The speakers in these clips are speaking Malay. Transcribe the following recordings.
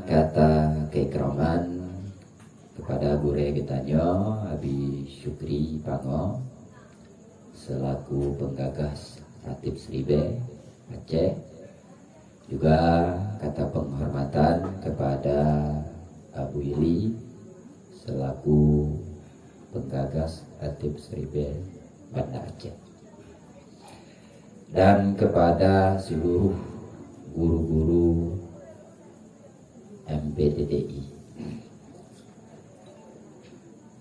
Kata keikraman kepada Guru Getanyo Abi Syukri Pango selaku penggagas Ratib Sribe Aceh. Juga kata penghormatan kepada Abu Ili selaku penggagas Ratib Sribe Banda Aceh. Dan kepada seluruh guru-guru MPTTI.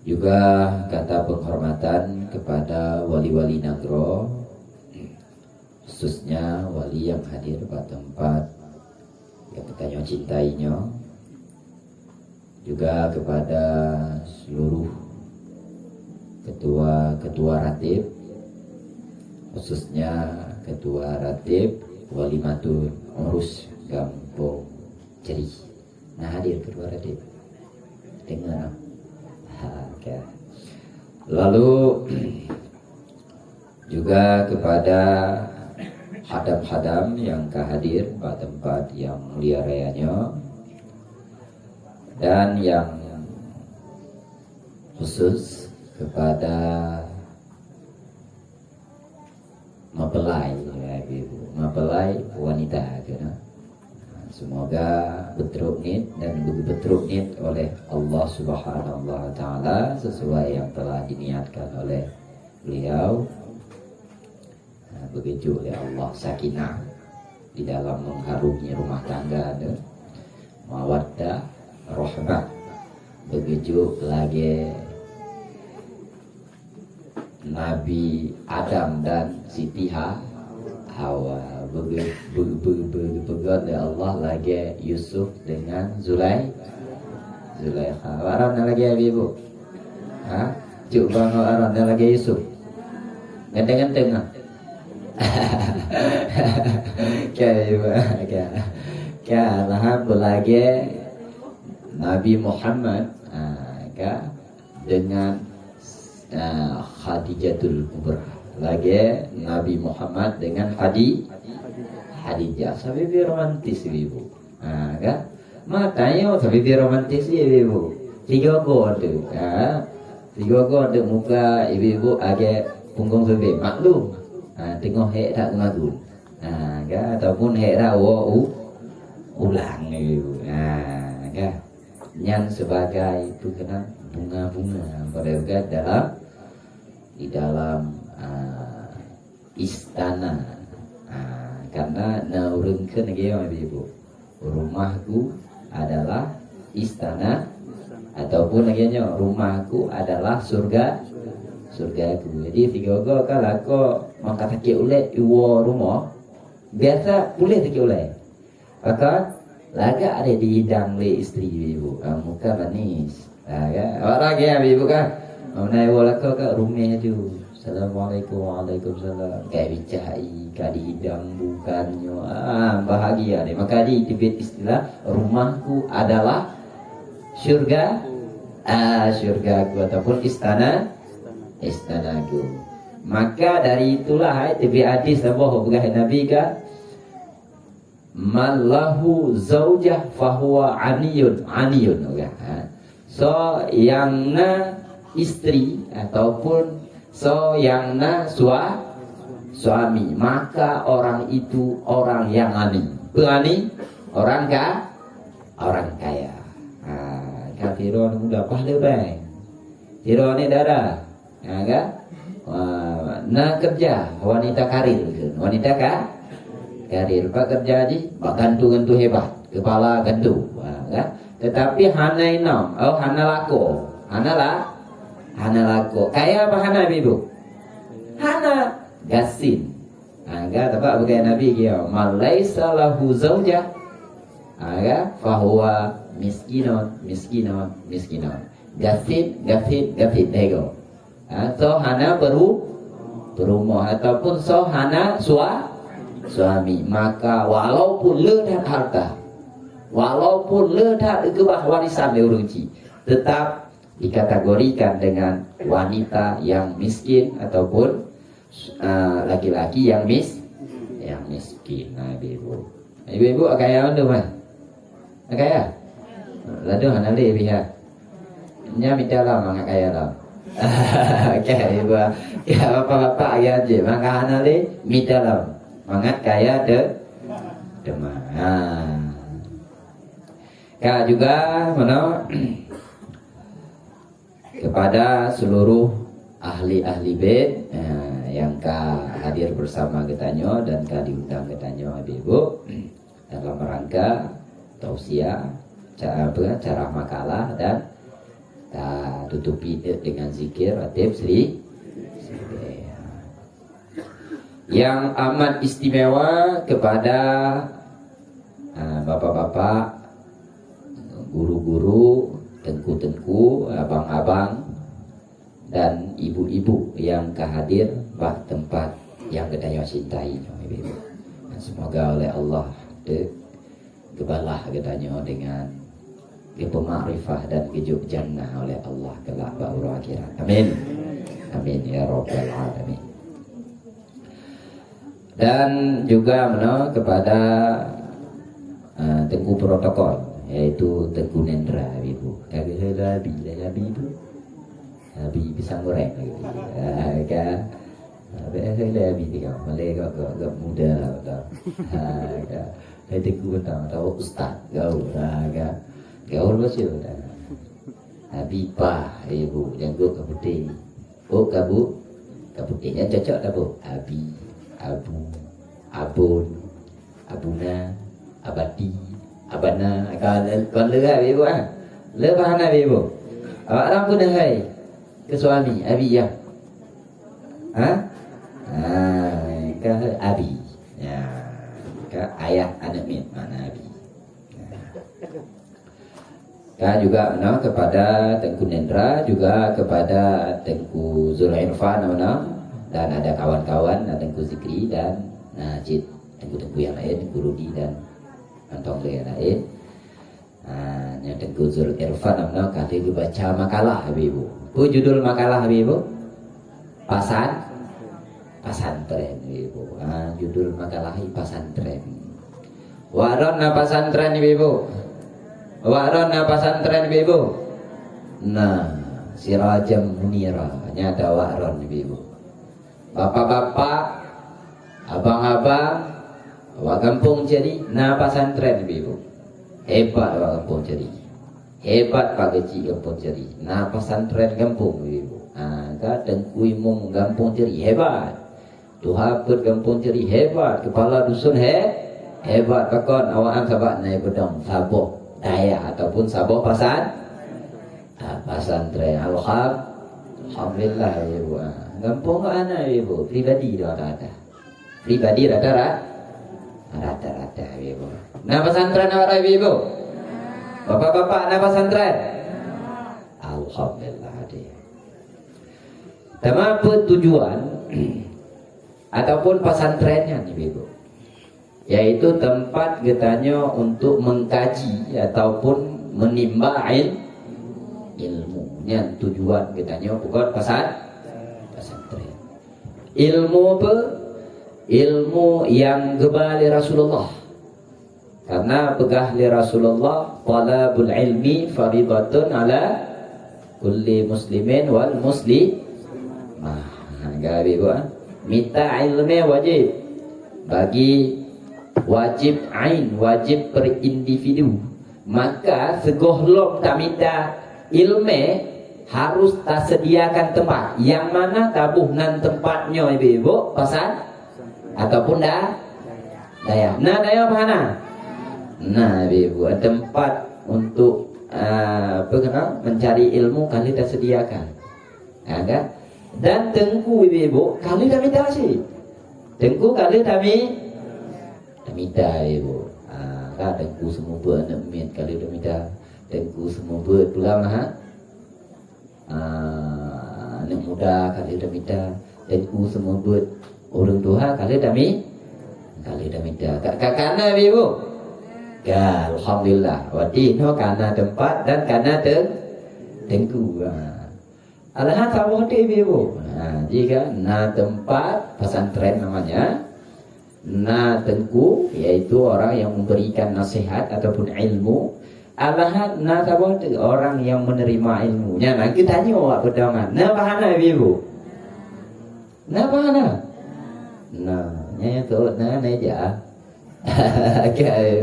Juga kata penghormatan kepada wali-wali Nagro, khususnya wali yang hadir pada tempat yang kita cintainya. Juga kepada seluruh ketua ratib, khususnya ketua ratib Wali Matur Urus Gampong Ceri. Nah, hadir kedua ratib dengar. Okay. Lalu juga kepada hadam-hadam yang hadir pada tempat yang mulia rayanya, dan yang khusus kepada mempelai, ya, ibu, mempelai wanita, kena. Semoga betruknit dan betruknit oleh Allah Subhanahu wa Ta'ala sesuai yang telah diniatkan oleh beliau. Begitu oleh Allah sakinah di dalam mengharungi rumah tangga, mawaddah, rahmah. Begitu lagi Nabi Adam dan Siti Hawa. Begitu Allah lagi Yusuf dengan Zulaikha. Warna lagi ibu. Cuk bang warna lagi Yusuf. Ganteng-ganteng. Alhamdulillah Nabi Muhammad dengan Khadijatul Kubra. Lagi Nabi Muhammad dengan Khadijah. Sampai romantis ibu. Kan? Matanya sampai romantis ibu. Tiga kode. Tiga kode muka ibu agak punggung sampai maklum. Tengok hek tak ngagun. Kan? Ataupun hek tak ulang ibu. Kan? Yang sebagai itu kena bunga-bunga pada di dalam istana. Karena naurunkeun geuh ibu. Rumahku adalah istana, ataupun lagi rumahku adalah surgaku. Jadi tiga kalau maka tak oleh iwo rumah biasa boleh tak oleh. Maka laga ada di hidang le istri ibu. Muka manis. Orang ya ibu kan. Mana iwo lako ke rumah tu. Assalamualaikum, waalaikumsalam. Kayak bicai, kayak dihidang bukannya. Bahagia deh. Maka di Tibet istilah rumahku adalah surga. Surgaku ataupun istanaku. Maka dari itulah Tibet hadis sebuah hubungan Nabi kan. Mallahu zaujah fahuwa aniyun. So yang na istri ataupun so yang na suami, maka orang itu orang yang ani. Ani orang kaya. Kafiron udah pahala bang. Tiron ni darah. Kan? Na kerja wanita karir. Wanita karir pak kerja di gantu hebat, kepala gantu. Kan? Tetapi hana inam, hana lako. Kaya apa hana ibu? Hana gasin. Enggak tepat bukan Nabi dia. Malaisa lahu zaujah. Enggak fahuwa miskinun. Gasin nego. So hana berumah ataupun so hana suami, maka walaupun ledat harta, walaupun ledat kebah warisan diurunci, tetap dikategorikan dengan wanita yang miskin ataupun laki-laki yang miskin. Nah, ibu kaya mana mah? Kaya? Lalu hanali biha. Nya minta lah mangak kaya lah. Kaya ibu, ya bapak-bapak ya je, mangak hanali minta lah mangat kaya demah. Kak juga mana kepada seluruh ahli-ahli bait yang hadir bersama ketanyo dan diundang ketanyo ibu dalam rangka tausiah cara makalah dan tutupi dengan zikir ratib Sri yang amat istimewa kepada bapak-bapak, guru-guru, tengku-tengku, abang-abang dan ibu-ibu yang kehadir bah tempat yang kedayo cintai. Semoga oleh Allah kebalah kedanyo dengan pemakrifah dan kejuk jannah oleh Allah kelak baru akhirat. Amin. Amin ya rabbal alamin. Dan juga kepada tengku protokol yaitu Tengku Nendra ibu. Kami labi ibu. Labi pisang goreng gitu. Kan. Labi tiga Malay gak muda lah. Tengku tahu ustaz gaul kan. Gaul masih dah. Labi pa ibu janggut kaputih. Oh kaputihnya cocok tak bu? Abi, abu, abun, abuna, abadi, abana. Kon leh ibu ah. Leh bahana ibu. Awak orang pun dah hai ke suami abi ya. Ha? Ke abi. Ya. Ke ayah anak min mana abi. Juga kepada Tengku Nendra, juga kepada Tengku Zulirfan dan ada kawan-kawan Tengku Zikri dan Najid, tengku-tengku yang lain, Tengku Rudi dan Antong yang lain. Yang Tengku Zulirfan kali baca makalah ibu. Bu judul makalah ibu? Pasantren ibu. Judul makalah pasantren. Waron pasantren ibu. Waron pasantren ibu. Nah, Sirajam Munira nyata waron ibu. Bapak-bapak, abang-abang, awak kampung jadi pasantren ibu. Hebat awak kampung jadi. Hebat Pak Kecil kampung jadi. Pasantren kampung ibu. Tengku Imam kampung jadi hebat. Tuhan put kampung jadi hebat. Kepala dusun hebat. Pakon awak sahabat naik pedang saboh daya ataupun saboh pasantren. Alhamdulillah ibu. Kampung mana ibu? Pribadi rata-rata. Pribadi rata-rata ibu. Pasantren awak ibu? Bapak-bapak pasantren? Alhamdulillah dia. Apa tujuan ataupun pasantrennya nih ibu? Yaitu tempat getanya untuk mengkaji ataupun menimba ilmu. Yang tujuan getanya bukan pasantren. Ilmu apa? Ilmu yang gebali Rasulullah. Karena pegah li Rasulullah, talabul ilmi faridatun ala kulli muslimin wal muslimah. Gabi buat minta ilmu wajib bagi wajib ain, wajib per individu. Maka segohlok tak minta ilmu harus tak sediakan tempat. Yang mana tabuhnan tempatnya ibu pasal ataupun dah daya. Daya mana? Ibu tempat untuk mencari ilmu kali tak sediakan. Kan? Dan tengku ibu kali tak minta sih. Tengku kali tak minta ibu. Tengku semua buat nak min kali dah minta. Tengku semua buat pulang anak muda kali dah minta. Tengku semua buat orang tua kali dah minta. Karena ibu. Ya, alhamdulillah. Wadi no karena tempat dan karena tengku. Alhamdulillah sama ibu. Jika tempat pesantren namanya. Tengku yaitu orang yang memberikan nasihat ataupun ilmu alahat na sabot orang yang menerima ilmunya. Nah kita tanya awak pedoman. Nah bahana ibu. Nah bahana. Nah nya tu nah neja. Okay,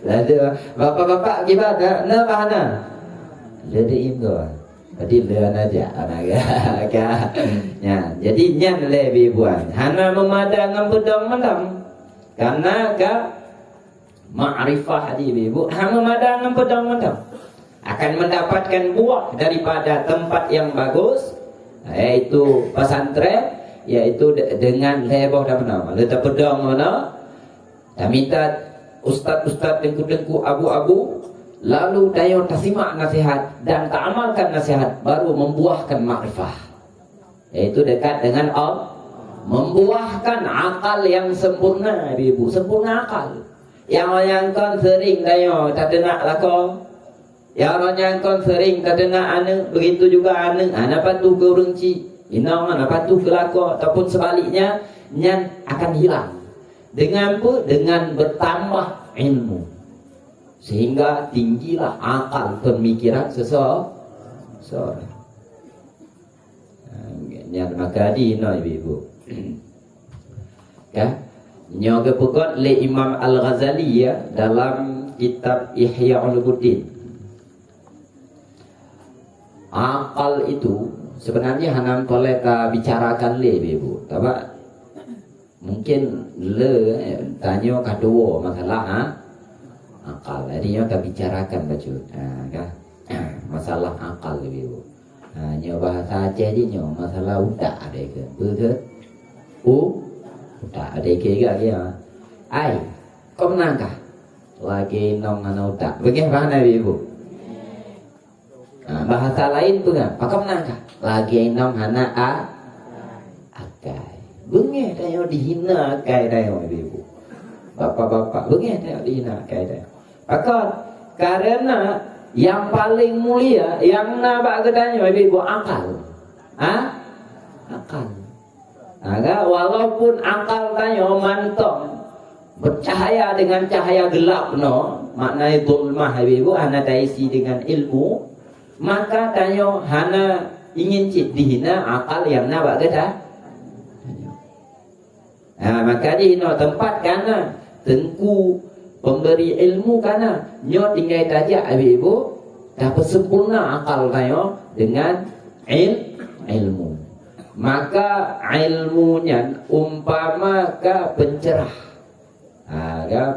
lalu bapak-bapak gimana? Nah bahana. Lede imgo. Jadi leun aja anaga. Ya, jadi nyan lebih buan. Hana memadang ngambedong malam. Karena ka ma'rifah di ibu hang memadang ngambedong malam. Akan mendapatkan buah daripada tempat yang bagus, yaitu pesantren, yaitu dengan leboh dan nama. Letak pedang mana? Dan minta ustaz-ustaz dengku-dengku abu-abu. Lalu dayo tersimak nasihat dan tak amalkan nasihat, baru membuahkan makrifah. Yaitu dekat dengan Allah, membuahkan akal yang sempurna, ibu, sempurna akal. Yang orang kan sering dayo tak dengar lako. Yang orang kan sering tak dengar ane, begitu juga ane, apa tu ke urungci, inang apa tu ke lako, ataupun sebaliknya, nyan akan hilang. Dengan apa? Dengan bertambah ilmu. Sehingga tinggilah akal pemikiran seseorang. Yang maka di ibu. Kan? Nyoga pokok le Imam Al-Ghazali ya dalam kitab Ihya Ulumuddin. Akal itu sebenarnya hanam boleh ta bicarakan le ibu. Tapi mungkin le tanya kedua masalah akal. Jadi kita bicarakan baju, kan? Masalah akal ibu. Nyo bahasa Aceh ni nyo masalah utak ada ke? Betul? Utak ada ke ya? Ai, kau menangkah? Lagi nong anak utak. Bagaimana ibu? Bahasa lain tu kan? Kau menangkah? Lagi nong anak akai. Bengeh dah dihina akai dah ibu. Bapak-bapak, bengeh dah dihina akai dah. Maka karena yang paling mulia yang nabak kedanya ibu akal. Akal. Agak walaupun akal tanya mantap bercahaya dengan cahaya gelap no, maknanya zulmah ibu hana daisi dengan ilmu, maka tanya hana ingin cip dihina akal yang nabak kedah. Maka dihina tempat karena tengku pemberi ilmu karena nyo tinggal saja ibu dapat sempurna akal tayo dengan ilmu. Maka ilmunya umpama ka pencerah.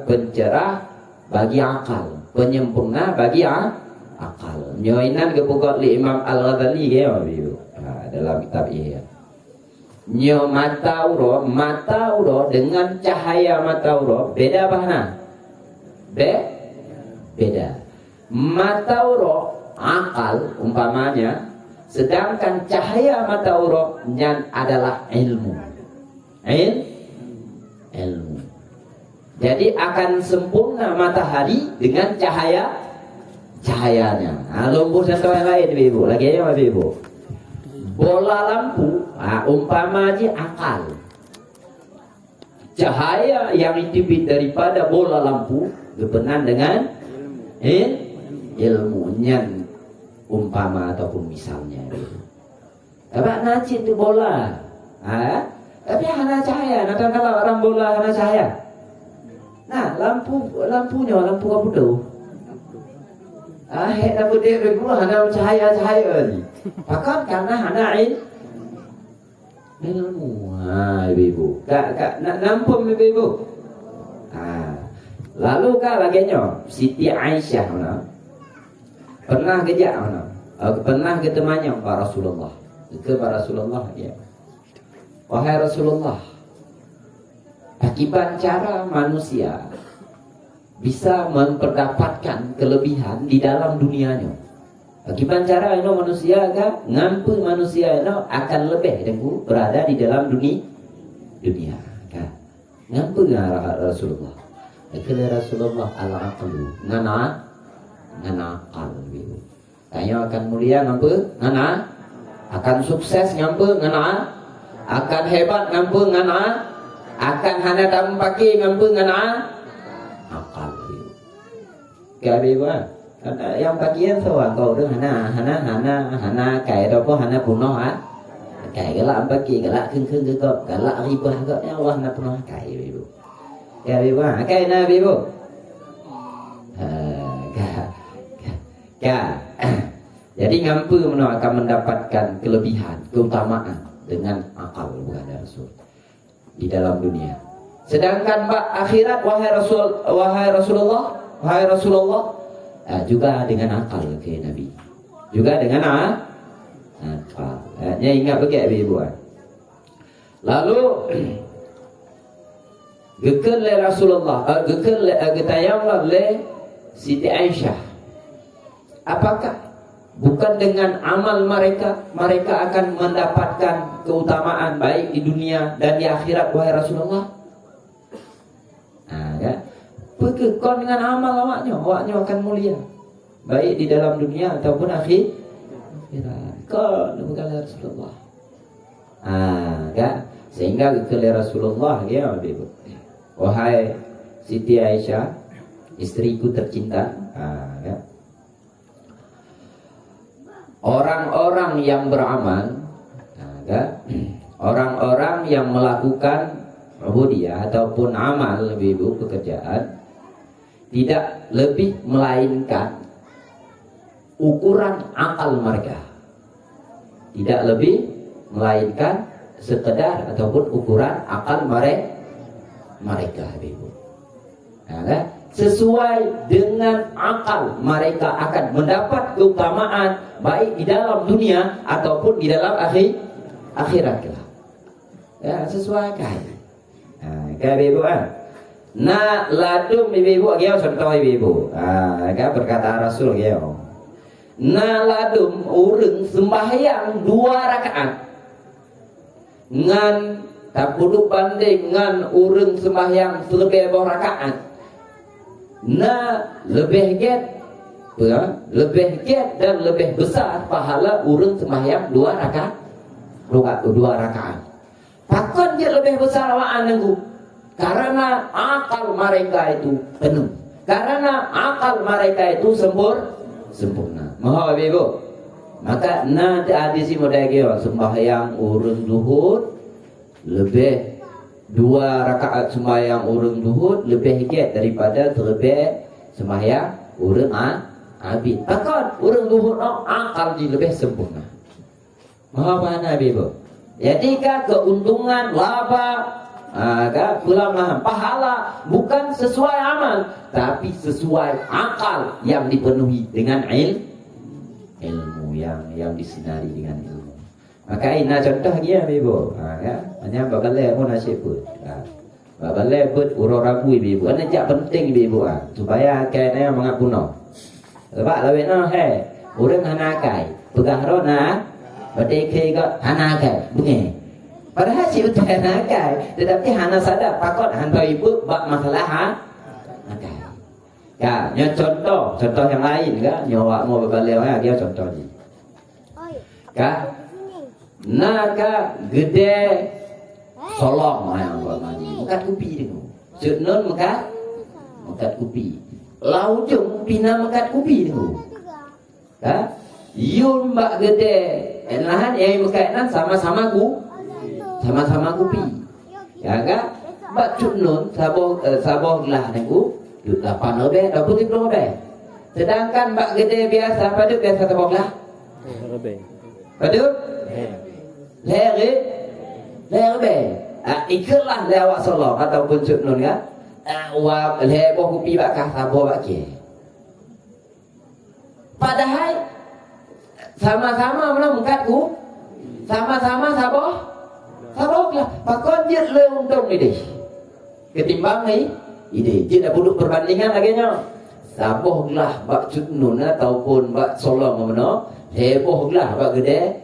Pencerah bagi akal, penyempurna bagi akal. Nyo inan kepukot li Imam Al-Ghazali ya ibu. Dalam kitab Ihya. Nyo matauro dengan cahaya matauro beda bahana. Beda. Matauro akal umpamanya, sedangkan cahaya matauro nyan adalah ilmu. Ilmu. Jadi akan sempurna matahari dengan cahayanya. Lumpuh contoh yang lain ibu. Lagi ya ibu. Bola lampu, umpama aja akal. Cahaya yang ditibit daripada bola lampu berkenan dengan ilmunya umpama ataupun misalnya gitu. Tapi najis itu bola, tapi hana cahaya. Nanti kalau orang bola hana cahaya. Nah lampunya lampu kabudo. Lampu dia berguna hana cahaya ni. Bahkan karena hana ilmu. Ibu, kak nak nampak ibu. Lalu kak laginya Siti Aisyah pernah kejak pernah ketemunya Pak Rasulullah. Ke Pak Rasulullah ya. Wahai Rasulullah, bagaimana cara manusia bisa memperdapatkan kelebihan di dalam dunianya? Bagaimana cara manusia ngampu manusia akan lebih dengan berada di dalam dunia. Ngampu Rasulullah. Kala Rasulullah al-aqlu ngana akal gitu. Tanya akan mulia ngampu ngana, akan sukses ngampu ngana, akan hebat ngampu ngana, akan hana dampaki ngampu ngana akal gitu. Kabiwa Yang bagian seorang kau tu hana kai atau apa hana punoh kai galak bagi galak keng galak ribah agak yang Allah nak punoh kai ibu. Ya ibu kai na ibu. Jadi ngampu akan mendapatkan kelebihan, keutamaan dengan akal bukan Rasul di dalam dunia. Sedangkan akhirat wahai Rasulullah juga dengan akal ke Nabi. Juga dengan akal. Ya ingat begitu ibu. Lalu gekal Rasulullah, gekal getayamlah le Siti Aisyah. Apakah bukan dengan amal mereka akan mendapatkan keutamaan baik di dunia dan di akhirat wahai Rasulullah? Ya. Kau dengan amal awaknya akan mulia baik di dalam dunia ataupun akhirat. Kau bukan Rasulullah. Ya. Sehingga ke Rasulullah ya, wahai Siti Aisyah, istriku tercinta. Ya. Orang-orang yang beramal, orang-orang yang melakukan ubudiyah ataupun amal ibu pekerjaan tidak lebih melainkan ukuran akal mereka, tidak lebih melainkan sekedar ataupun ukuran akal mereka ibu. Sesuai dengan akal mereka akan mendapat keutamaan baik di dalam dunia ataupun di dalam akhirat. Ya, sesuaikan. Kayak ibu na ladum ibu agak contoh ibu. Agak berkata Rasul agak. Na ladum urang sembahyang 2 rakaat. Ngan tak perlu banding ngan urang sembahyang selebih 2 rakaat. Lebih giat dan lebih besar pahala urang sembahyang 2 rakaat. 2 rakaat. Takkan dia lebih besar awak nunggu. Karena akal mereka itu penuh. Karena akal mereka itu sempurna. Maha ibu. Maka nanti hadis ini modal sembahyang urang zuhur lebih 2 rakaat sembahyang urang zuhur lebih giat daripada terlebih sembahyang urang abid. Takkan urang zuhur akal dia lebih sempurna. Maha mana ibu? Jadi keuntungan laba pahala bukan sesuai amal tapi sesuai akal yang dipenuhi dengan ilmu yang disinari dengan ilmu. Maka ini contoh dia ibu. Hanya babalai pun nasib pun. Babalai pun urut rabu ibu. Ini jak penting ibu supaya kena mengapuno. Sebab lawan orang hanakai pegah rona berdeke ke hanakai bunyi. Padahal si betul hanakai, tetapi hana sadar pakot hantar ibu bak masalah hanakai. Ya, contoh yang lain nyawa mau berbalik dia contoh ni. Naga gede solong yang bermani, mekat kupi tu. Sunun mekat kupi. Laujung pina mekat kupi tu. Yun mbak gede, lahan yang mekat nan sama-sama kupi. Ya kan? Mbak cunun saboh lah nengku. 8 lebih, 20 lebih. Sedangkan mbak gede biasa, pada biasa saboh lah. Lebih. Pada? Lebih. Ikutlah lewat solong ataupun cunun kan? Leboh kupi bakah saboh bakih. Padahal sama-sama mana mengkatku, sama-sama saboh lah. Pakon dia lebih untung ni deh. Ketimbang ni, ide dia dah duduk perbandingan lagi nya. Saboh lah bak cunun ataupun bak solong mana, leboh lah bak gede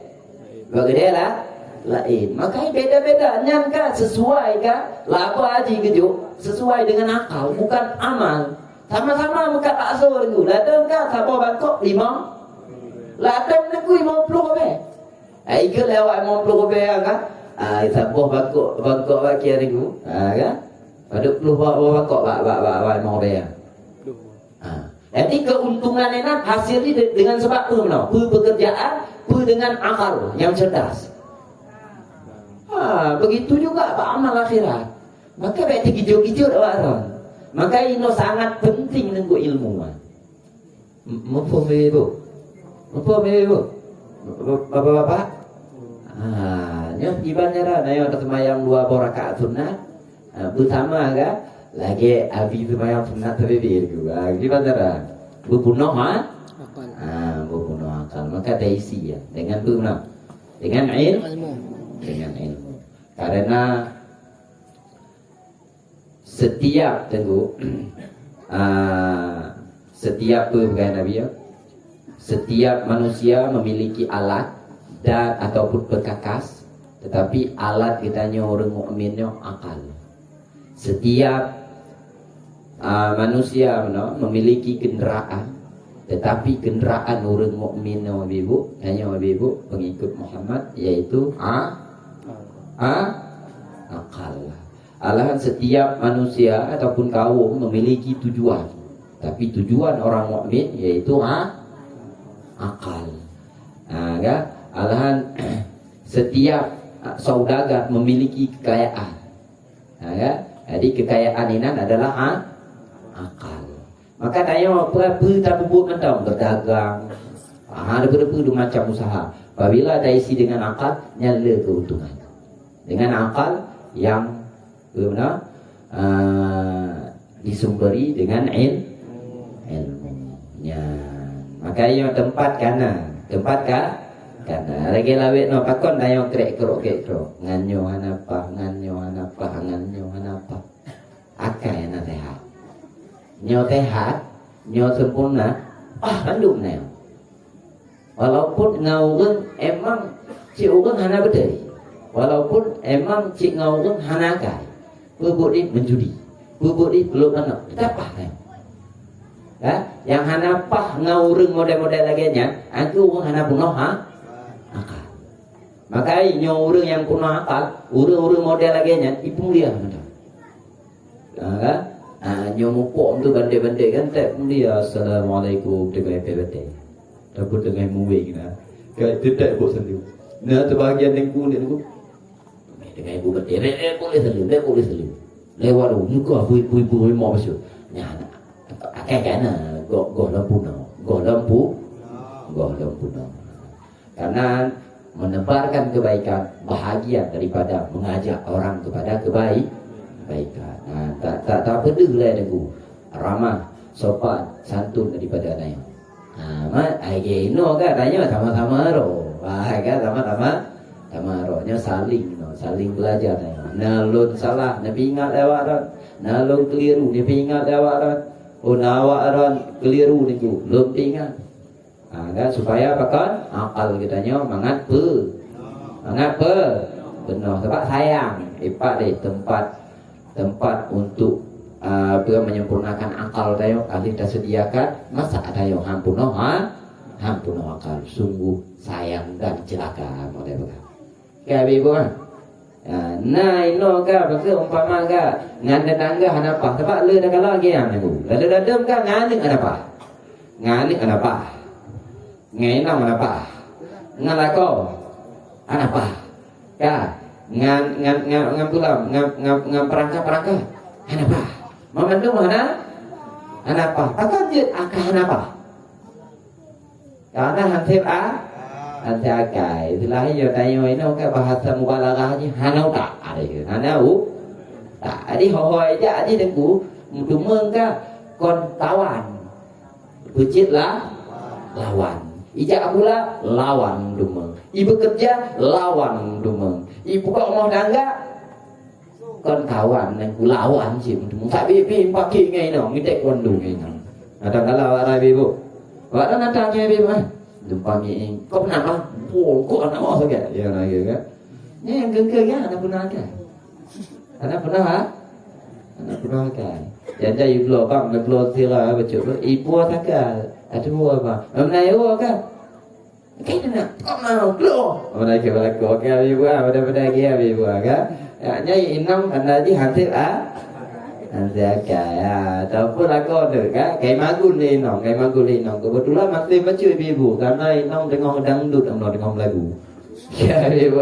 lah. Lain. Makanya beda-beda nyangka sesuai laba haji kejuk sesuai dengan akal bukan amal. Sama-sama muka bakso tu. Ladang sabar Bangkok 5. Ladang aku 50 lebih. Ikut lewat 50 lebih kan. Sabar Bangkok bagi hari tu. Kan? Pada 10 Bangkok bak 5 lebih. Jadi Jadi keuntungan ini hasilnya dengan sebab pekerjaan, dengan akal yang cerdas. Begitu juga amal akhirat. Maka baik hijau-hijau dah. Maka ini sangat penting nunggu ilmu. Mufhum ibu? Mufhum ibu? Bapak-bapak? Nyo ibaratnya dah, nayo tersemayang 2 rakaat sunat. Bersama kan? Lagi habis sembahyang sunat terlebih juga. Gimana dah? Berbunuh berbunuh akal. Maka terisi ya dengan berbunuh, dengan ilmu, dengan ilmu. Karena setiap tengok setiap pegawai Nabi ya, setiap manusia memiliki alat dan ataupun perkakas, tetapi alat kitanya orang mukminnya akal. Setiap manusia memiliki kenderaan, tetapi kenderaan orang mukmin ibu hanya ibu pengikut Muhammad, yaitu akal. Alahan setiap manusia ataupun kaum memiliki tujuan, tapi tujuan orang mukmin yaitu akal. Alahan setiap saudagar memiliki kekayaan. Jadi kekayaan ini adalah akal. Maka tanya apa tak buat macam berdagang. Ada berbagai macam usaha. Apabila ada isi dengan akal, nyala keuntungan. Dengan akal yang disumberi dengan ilmunya. Maka yang tempat kanan lagi lawet no pakon dayo krek nganyo hanapa akai na sehat nyo sempurna handuk neo walaupun ngaugen emang si ugen hana bedai, walaupun emang si ngaugen hana kai bubuk di menjudi, bubuk di belum anak apa neo yang hanapah ngaureng model-model laginya aku ugen hana punoh akal. Maka orang yang kuno akal, orang model laginya ipung dia macam. Nyomupok tu bandai-bandai kan tak dia assalamualaikum dengan PBT. Tapi dengan muwe kena. Kai tidak buat sendiri. Nah terbahagian yang kulit tu dengan ibu berdiri, boleh sendiri. Lewat muka ibu mau masuk. Nya akai kana go lampu. Karena menebarkan kebaikan bahagia daripada mengajak orang kepada kebaikan. Tak peduli lah dengan ramah, sopan, santun daripada naya. Ino kan tanya sama-sama ro. Sama ro. Nya saling belajar naya. Nalun salah, nabi ingat lewat ron. Nalun keliru, nabi ingat lewat ron. Nawak ron keliru niku, belum ingat. Supaya apa kan akal kitanya mangat benar sebab sayang ipak deh tempat untuk menyempurnakan akal tayo ahli dah sediakan masa tayo hampuno akal sungguh sayang dan celaka model kayak ibu kan. Nah ino ka bangsa umpama ka ngan tetangga hanapa sebab le dah kalah lagi yang niku lalu dadam ka nganing anapa ngainam apa ngalako apa ya ngan pulam ngam perangka apa memandung mana apa akan jid akah apa karena hansip hansip akai itulah yo tayo ino ka bahasa mubalaghah ni hanau tak ada hanau tak ada hoi aja ada dengku dumeng ka kon kawan bucitlah lawan. Ijak pula lawan dumeng. Ibu kerja lawan dumeng. Ibu kok mau dangga kon kawan nang lawan sih dumeng. Tapi pi pakai ngai no ngidek kon dung ngai no. Ada kala ara ibu. Wa dan ada ke ibu ah. Dumpa ngi kok nak ah. Kok anak mau saja. Ya na ya kan. Ni yang gengge ya anak pernah kan. Anak pernah kan. Jadi ibu lo bang nak lo sila betul. Ibu takal. Aduh apa? Menai kan? Kena kau mau keluar. Menai kepala kau kan ibu ah, pada dia ibu kan? Nya inam anda di hasil Zakai ataupun aku ada kan kai magun kebetulan masih baca ibu karena inong tengok dangdut tengok lagu ya ibu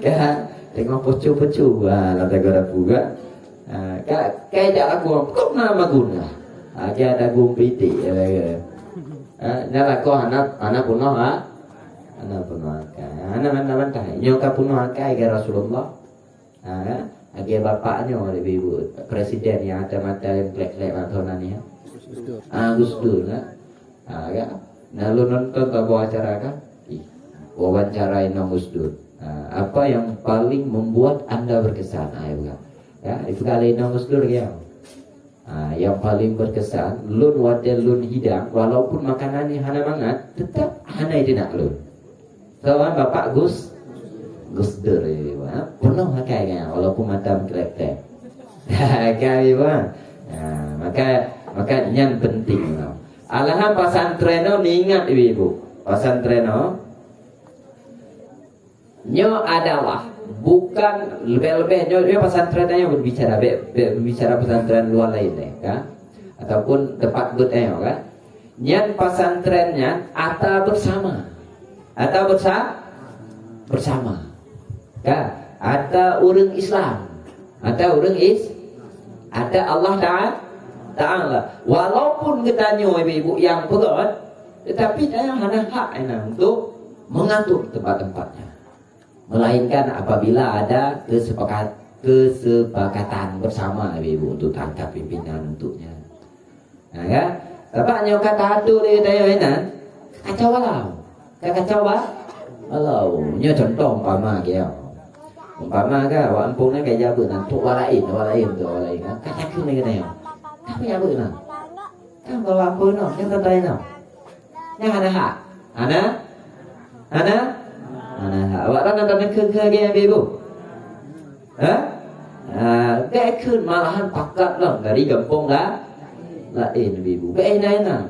kan tengok pocu lah tak ada juga kai tak lagu kok nama magun lah dia ada gum piti nyala ko anak punoh anak punoh anak mana nyoka punoh kai ke Rasulullah Agi bapaknya oleh ibu presiden yang ada mata yang klek-klek matonan ya. Gus Dur kan. Kan. Nah lu nonton tak wawancara kan? Wawancarain Gus Dur. Apa yang paling membuat Anda berkesan? Bukan. Ya, itu kali Gus Dur ya. Yang paling berkesan, lun wadel lun hidang, walaupun makanannya hana banget, tetap hana itu nak lun. Kawan bapak Gus Dur penuh kayaknya walaupun mata klek-klek. Kaya maka yang penting alahan pesantren ni ingat ibu pesantren nyo adalah bukan lebih-lebih nyo pesantren yang berbicara pesantren luar lain kan ataupun tempat good kan nyan pesantrennya bersama kan ada orang Islam ada Allah Ta'ala walaupun kita ibu yang pegot tetapi dia hanya hak untuk mengatur tempat-tempatnya melainkan apabila ada kesepakatan bersama ibu untuk tangkap pimpinan untuknya kan tapi kata itu dia kacau walau nya contoh umpama kan awak ampun kan kayak jabu nanti walain kan kacak ni kena tapi jabu kan kalau ampun yang terbaik yang ada hak awak kan nonton ke ibu ke malahan pakat lah dari kampung lain ibu enak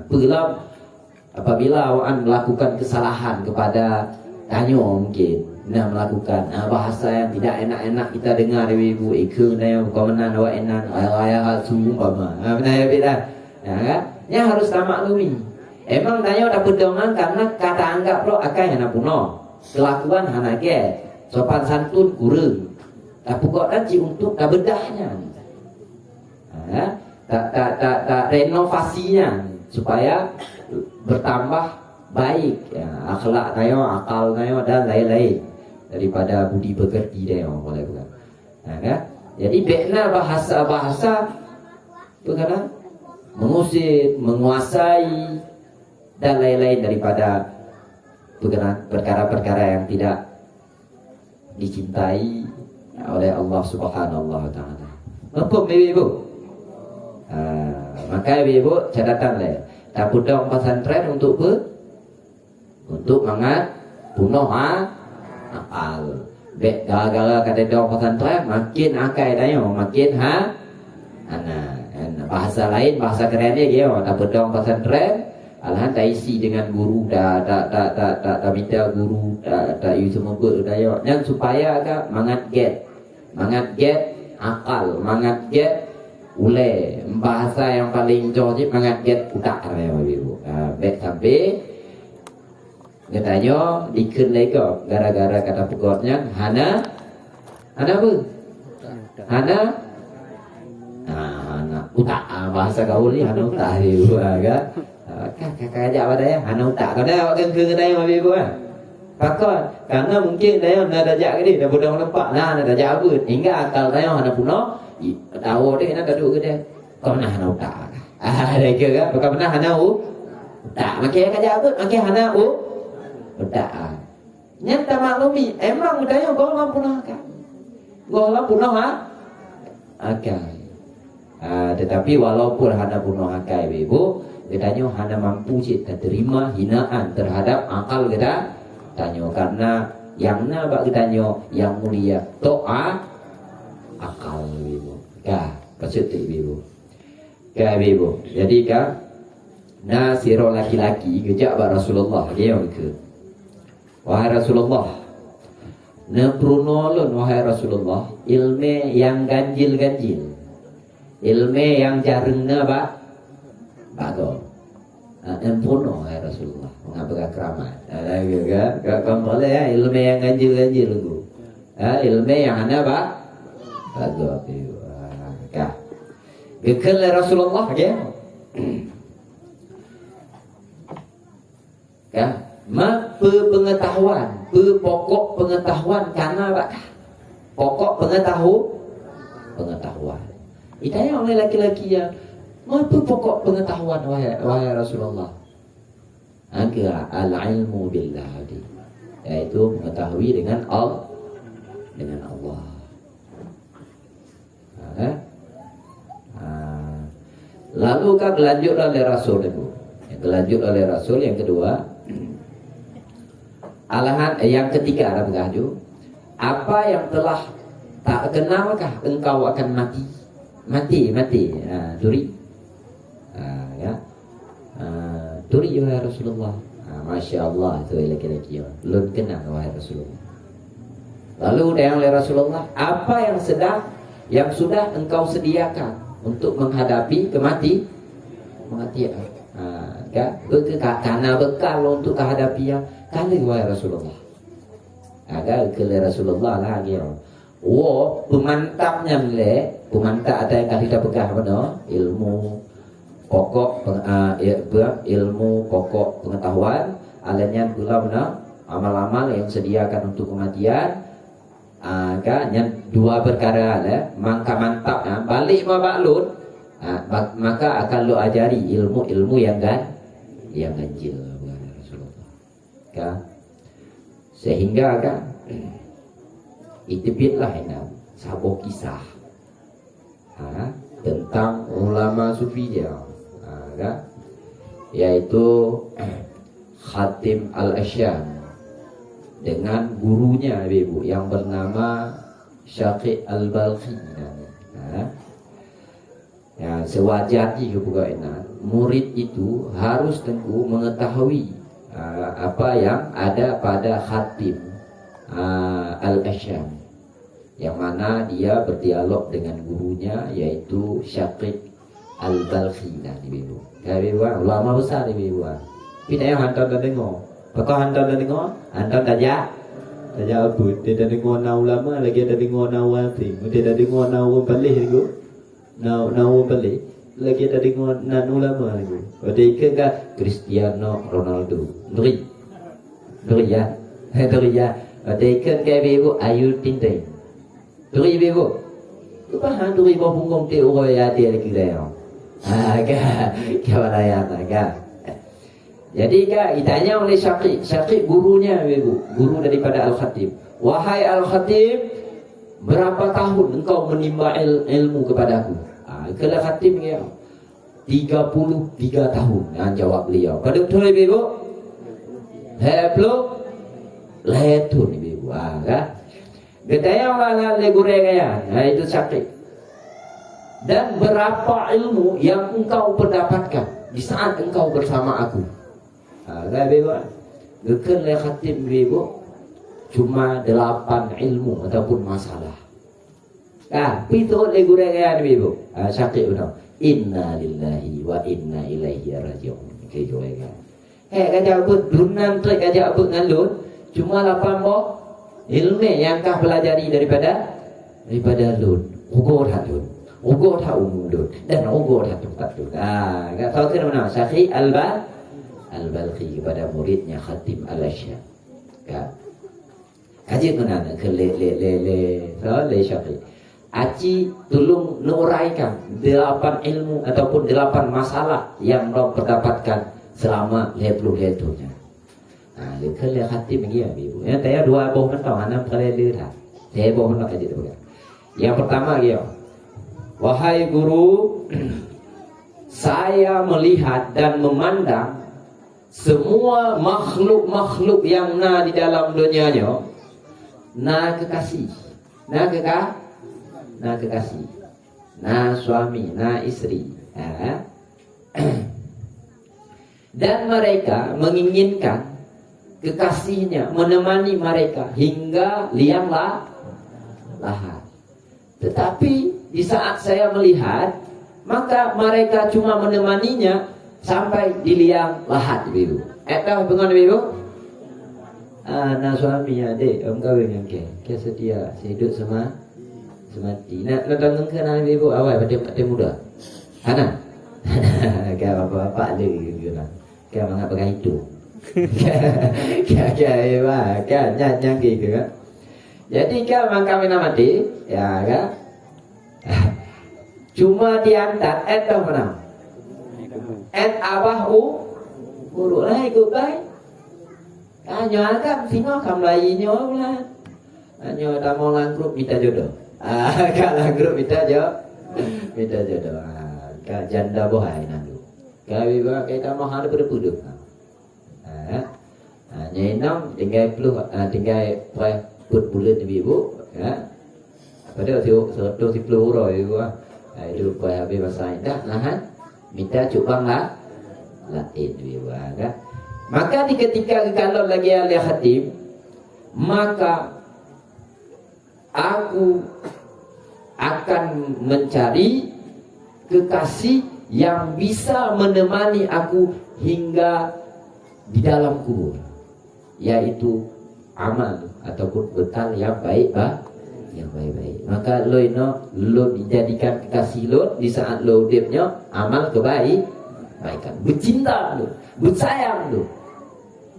pelam apabila awak melakukan kesalahan kepada tanyo mungkin melakukan bahasa yang tidak enak-enak kita dengar ibu ikung dia komenan awak enak ayah sumpah benar ya kan yang harus tak maklumi emang tanyo ada pedoman karena kata anggap lo akan yang puno kelakuan anak sopan santun kurang tapi kok nanti untuk bedahnya tak renovasinya supaya bertambah baik akhlak tayo akal tayo dan lain-lain daripada budi pekerti dia boleh bukan kan jadi bekna bahasa bukan mengusir menguasai dan lain-lain daripada perkara-perkara yang tidak dicintai oleh Allah Subhanahu wa taala. Hukum ibu maka ibu catatan le tak pudong pesantren untuk mangat punoh akal. Bek gara-gara kata dong pesantren makin akai tayo, makin bahasa lain bahasa kerennya dia tak pudong pesantren alhan tak isi dengan guru tak minta guru tak use semua dayo dan supaya agak mangat get akal mangat get ule bahasa yang paling jauh mangat get utak ibu bek sampai katanya dikun lego gara-gara kata pegotnya hana apa hana utak bahasa gaul ni hana utak ibu agak kakak aja pada ya hana utak kada awak ke kedai ibu pakon karena mungkin dia nak dajak ke dia budak lempak nak dajak apa hingga akal dia hana puno tahu dia nak duduk ke dia kau nak hana utak ada ke kan bukan pernah hana utak makin kerja apa makin hana utak nyata maklumi emang mudahnya golong puno kan golong puno akal tetapi walaupun hana puno akal ibu katanya hana mampu kita terima hinaan terhadap akal kita tanya karena yang nabak kitanya yang mulia to'a akal ibu maksud ibu ibu jadi nasiro laki-laki kejak bak Rasulullah dia yang ke wahai Rasulullah neprunolon wahai Rasulullah ilmu yang ganjil ilmu yang jarangnya bagus. Empuno ya Rasulullah mengambil keramat. Ada juga kan boleh ya ilmu yang ganjil lu. Ilmu yang ada bagus. Kah. Gekal Rasulullah ya. Kah. Pengetahuan, pokok pengetahuan karena apa? Pokok pengetahuan. Itanya oleh laki-laki yang apa pokok pengetahuan wahai Rasulullah? Agak al-ilmu billah, yaitu mengetahui dengan Allah. Lalu kan berlanjut oleh Rasul itu. Yang kedua, alahan yang ketiga ada bergaduh. Apa yang telah tak kenalkah engkau akan mati? Duri. Duri wahai Rasulullah. Masya Allah itu laki-laki belum kenal wahai Rasulullah. Lalu yang oleh Rasulullah, apa yang sudah engkau sediakan untuk menghadapi kematian? Karena bekal untuk menghadapi yang kali wahai Rasulullah. Agak ke Rasulullah lagi. Pemantapnya pemantap ada yang kita pegang benar ilmu pokok ilmu pokok pengetahuan alanya pula benar amal-amal yang sediakan untuk kematian. Yang dua perkara maka mantap balik mabalut maka akan lo ajari ilmu yang ganjil Rasulullah. Sehingga itibitlah sebuah kisah tentang ulama sufi yaitu Khatim Al-Asyam dengan gurunya ibu yang bernama Syaqi Al-Balkhi. Sewajarnya juga murid itu harus tentu mengetahui apa yang ada pada Khatim Al-Asyam, yang mana dia berdialog dengan gurunya yaitu Syaqi Al-Balkhi. Ibu ulama besar ibu. Kita yang hantar dan dengar. Pakau hantar dan dengar, hantar saja apa? Dia dah dengar na ulama lagi ada dengar na wati. Dia dah dengar na balik itu. Na balik lagi ada dengar na ulama lagi. Dia ke Cristiano Ronaldo. Duri ya. Dia ke ibu Ayu Tinting. Duri ibu. Apa duri bawa punggung dia orang ya dia lagi dia. Jadi ditanya oleh Syaqi gurunya ibu, guru daripada Al-Khatib. Wahai Al-Khatib, berapa tahun engkau menimba ilmu kepadaku? Kalau Khatib 33 tahun. Jawab beliau. Pada betul ibu? Letun ibu. Ditanya oleh guru itu Syaqi. Dan berapa ilmu yang engkau mendapatkan di saat engkau bersama aku? Bukan Khatib ibu cuma 8 ilmu ataupun masalah. Pitut le gure ya ibu. Syaqi benar. Inna lillahi wa inna ilaihi raji'un. Kejo ya. Kajak but dunan trek kajak but ngalun cuma 8 ilmu yang kau pelajari daripada lun. Ugo lun. Ugo umudun dan ugo tempat tu. Enggak tahu ke mana Syaqi Al-Balkhi kepada muridnya Khatim Al-Asyam. Kaji mana ke le Syaqi. Aci tolong nuraikan 8 ilmu ataupun 8 masalah yang kau mendapatkan selama letunya. Ke le Khatim ibu. Ya saya 2 boh mentong anak kali lihat. Saya boh mentong aja tu. Yang pertama wahai guru, saya melihat dan memandang semua makhluk-makhluk yang di dalam dunianya kekasih, kekasih, suami, istri, dan mereka menginginkan kekasihnya menemani mereka hingga liang lahat. Tetapi di saat saya melihat Maka mereka cuma menemaninya sampai di liang lahat ibu. Tahu pengon ibu? Nah suami adik om kahwin yang ke sedia hidup semati. Nak tanggung kenal ibu awal pada muda. Hana. Kau bapak dia gitu lah. Kau mengapa pakai itu? Kau nyang gitu kan. Jadi kau mangkawin mati, ya kan? Cuma diantar tahu mana? Abah urut lah ikut baik. Nyo agam singo kam lai nyo lah. Nyo dah mau langkrup minta jodoh. Kak langkrup minta jodoh. Kak janda bohai nandu. Kak biba kita mau ada berpuduk. Nyenam tinggal put bulan ibu. Pada tu si peluru ibu. Itu pai habis bahasa dah lahan minta cubang lah ibu kan. Maka di ketika kalau lagi ahli khatib, maka aku akan mencari kekasih yang bisa menemani aku hingga di dalam kubur, yaitu amal ataupun bekal yang baik yang baik-baik. Maka lo dijadikan kekasih lo di saat lo hidupnya amal kebaikan, bercinta lo, bersayang lo,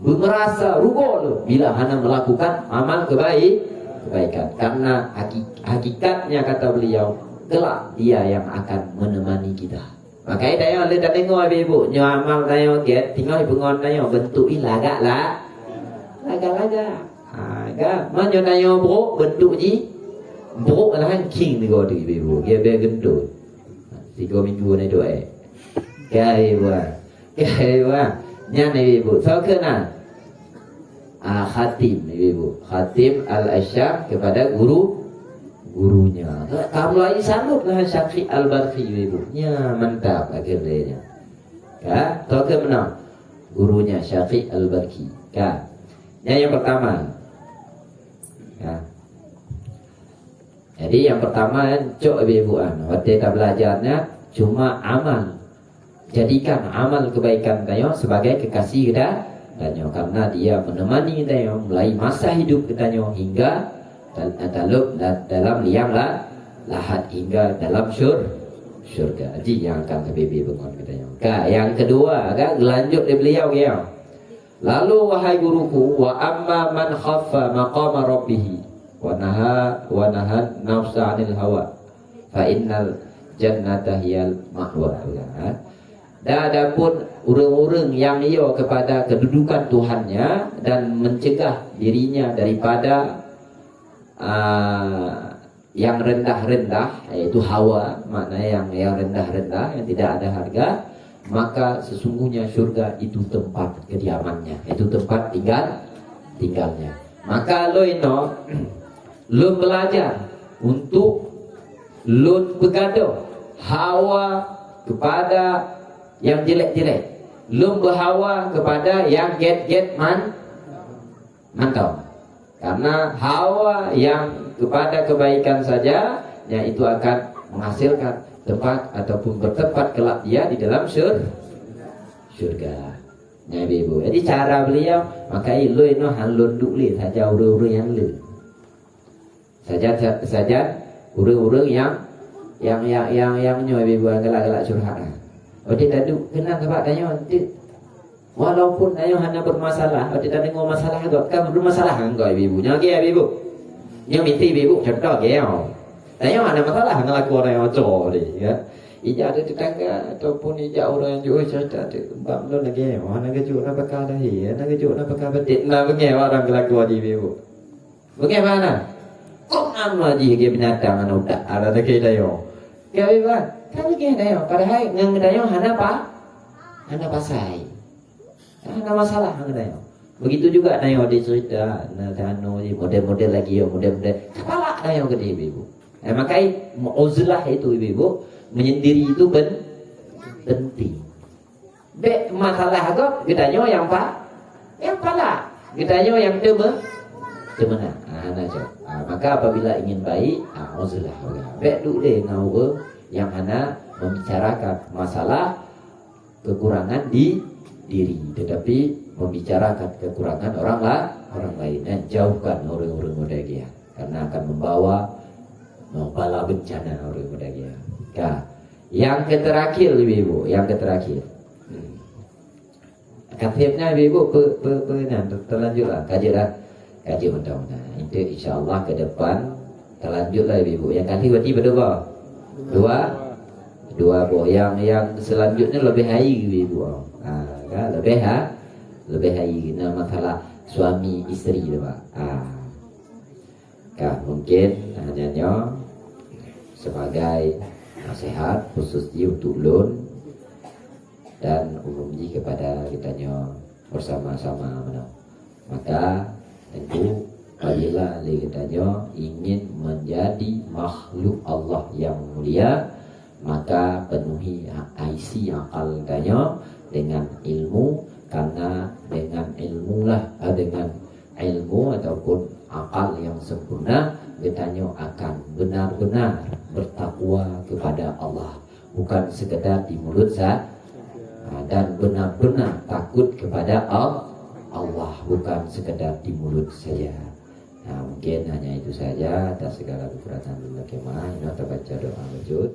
merasa rugo lo bila hana melakukan amal kebaikan. Karena hakikatnya kata beliau, kelak dia yang akan menemani kita. Makanya dayo le dak tengok ibu nyo amal dayo get tinggal pengon dayo bentuk laga. Ga manyo dayo bro bentuk ji bro lah king ni go tu ibu. Dia be gendut. 3 minggu ni doa. Kaiwa. Nya ni ibu. So kena khatim ibu. Khatim al-asyar kepada gurunya. Kamu lagi sanggup lah Syafi'i al-Barqi ibu. Ya mantap akhirnya. Ya, tahu ke mana? Gurunya Syafi'i al-Barqi. Ya. Yang pertama. Ya. Jadi yang pertama cok ibu-ibuan. Waktu kita belajarnya cuma amal. Jadikan amal kebaikan kita sebagai kekasih kita. Karena dia menemani kita mulai masa hidup kita hingga dalam liang lahat hingga dalam syurga. Jadi yang akan lebih bangun kita. Yang kedua, lanjut dari beliau ya. Lalu wahai guruku, wa amma man khaffa maqama rabbih wa nahan nafsa 'anil hawa fa innal jannata hiyal ma'wa. Dan adapun orang-orang yang ia kepada kedudukan Tuhannya dan mencegah dirinya daripada yang rendah-rendah, yaitu hawa, maknanya yang rendah-rendah, yang tidak ada harga, maka sesungguhnya surga itu tempat kediamannya, itu tempat tinggalnya. Maka lo belajar untuk lo begaduh hawa kepada yang jelek-jelek, lo berhawa kepada yang get mantap. Karena hawa yang kepada kebaikan saja, ya itu akan menghasilkan tempat ataupun bertempat kelak dia di dalam surga. Ya ibu. Jadi cara beliau, maka lo halun dulu saja urus yang lo. Saja urus yang nyoy ibu galak-galak curhat. Dia tadi kenal sebab tanya walaupun ayo hanya bermasalah, dia tengok masalah agak kan bermasalah enggak ibu-ibunya ke ibu. Yang mesti ibu contoh ke yo. Tanya ada masalah ngelaku orang yang cor ya. Ija ada tetangga ataupun ija orang yang jauh cerita tu bab lo lagi mana kejuk nak bakal dah ya, nak kejuk nak bakal betik nak bengai orang ngelaku ibu. Bagaimana? Kok nama ji ke binatang anu dak ada lagi dah yo. Ya ibu. Kan lagi dah yo. Padahal ngang dah yo hana apa? Hana pasai. Ada masalah dengan. Begitu juga nayo dia cerita, nano model-model lagi model-model. Kepala nayo gede ibu. Makanya uzlah itu ibu menyendiri itu penting. Masalah agak gedanyo yang pala. Gedanyo yang temena. Maka apabila ingin baik, uzlah. Duk deh ngau yang hana membicarakan masalah kekurangan di diri, tetapi membicarakan kekurangan orang lain, dan jauhkan orang-orang mudagia karena akan membawa bala bencana orang mudagia. Nah, yang terakhir ibu, yang terakhir. Katibnya ibu terlanjutlah kaji undang-undang. Itu insyaallah ke depan terlanjutlah ibu. Yang nanti berarti berdua. Dua bu. Yang selanjutnya lebih hai ibu. Kan lebih hai. Nah, masalah suami istri tu Pak. Kan mungkin hanya sebagai nasihat khusus untuk ulun dan umumnya kepada kitanya bersama-sama. Maka tentu apabila kitanya ingin menjadi makhluk Allah yang mulia, maka penuhi isi akal kitanya dengan ilmu, karena dengan ilmu ataupun akal yang sempurna kitanya akan benar-benar bertakwa kepada Allah, bukan sekedar di mulut saja, dan benar-benar takut kepada Allah, bukan sekedar di mulut saja. Nah, mungkin hanya itu saja. Atas segala kekurangan dan kemah, kita baca doa wujud.